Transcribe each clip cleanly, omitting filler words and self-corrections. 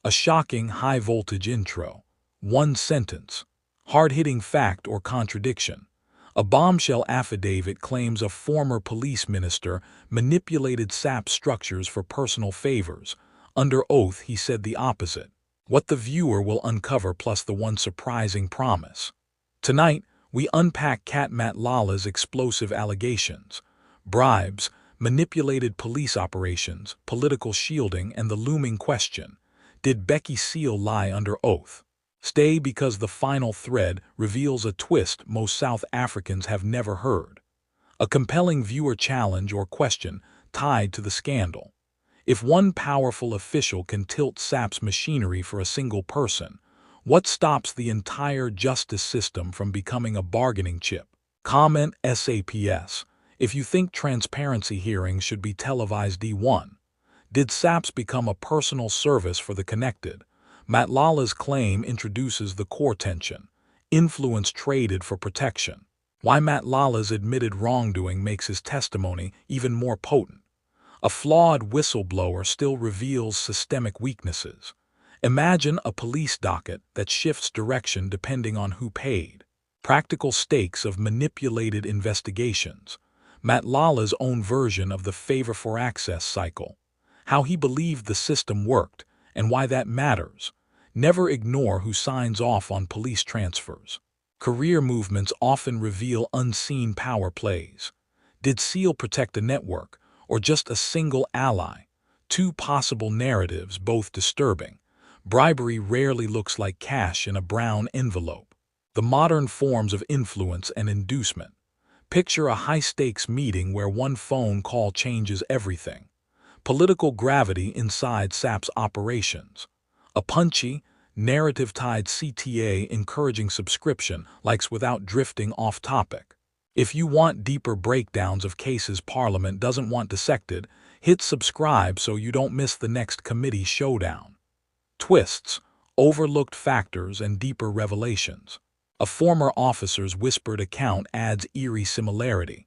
A shocking high-voltage intro. One sentence. Hard-hitting fact or contradiction. A bombshell affidavit claims a former police minister manipulated SAPS structures for personal favors. Under oath, he said the opposite. What the viewer will uncover plus the one surprising promise. Tonight, we unpack Cat Matlala's explosive allegations. Bribes, manipulated police operations, political shielding, and the looming question. Did Bheki Cete lie under oath? Stay because the final thread reveals a twist most South Africans have never heard. A compelling viewer challenge or question tied to the scandal. If one powerful official can tilt SAPS machinery for a single person, what stops the entire justice system from becoming a bargaining chip? Comment SAPS if you think transparency hearings should be televised. D1. Did SAPS become a personal service for the connected? Matlala's claim introduces the core tension. Influence traded for protection. Why Matlala's admitted wrongdoing makes his testimony even more potent. A flawed whistleblower still reveals systemic weaknesses. Imagine a police docket that shifts direction depending on who paid. Practical stakes of manipulated investigations. Matlala's own version of the favor for access cycle. How he believed the system worked and why that matters. Never ignore who signs off on police transfers. Career movements often reveal unseen power plays. Did Cele protect a network or just a single ally? Two possible narratives, both disturbing. Bribery rarely looks like cash in a brown envelope. The modern forms of influence and inducement. Picture a high-stakes meeting where one phone call changes everything. Political gravity inside SAPS operations. A punchy, narrative-tied CTA encouraging subscription likes without drifting off topic. If you want deeper breakdowns of cases Parliament doesn't want dissected, hit subscribe so you don't miss the next committee showdown. Twists, overlooked factors, and deeper revelations. A former officer's whispered account adds eerie similarity.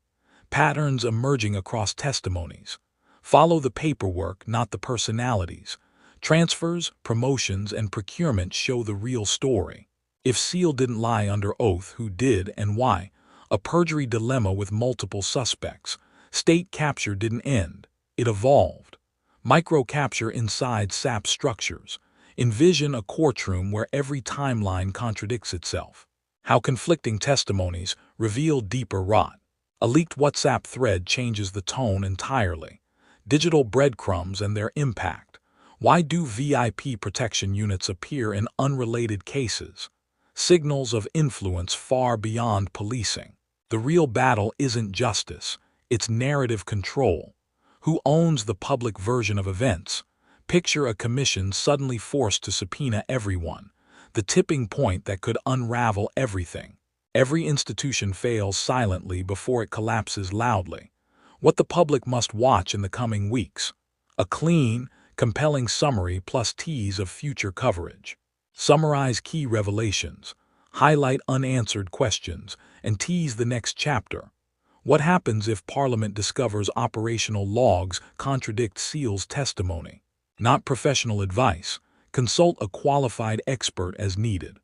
Patterns emerging across testimonies. Follow the paperwork, not the personalities. Transfers, promotions, and procurement show the real story. If Cele didn't lie under oath, who did and why? A perjury dilemma with multiple suspects. State capture didn't end. It evolved. Micro-capture inside SAPS structures. Envision a courtroom where every timeline contradicts itself. How conflicting testimonies reveal deeper rot. A leaked WhatsApp thread changes the tone entirely. Digital breadcrumbs and their impact. Why do VIP protection units appear in unrelated cases? Signals of influence far beyond policing. The real battle isn't justice, it's narrative control. Who owns the public version of events? Picture a commission suddenly forced to subpoena everyone. The tipping point that could unravel everything. Every institution fails silently before it collapses loudly. What the public must watch in the coming weeks. A clean, compelling summary plus tease of future coverage. Summarize key revelations. Highlight unanswered questions and tease the next chapter. What happens if Parliament discovers operational logs contradict Cele's testimony? Not professional advice. Consult a qualified expert as needed.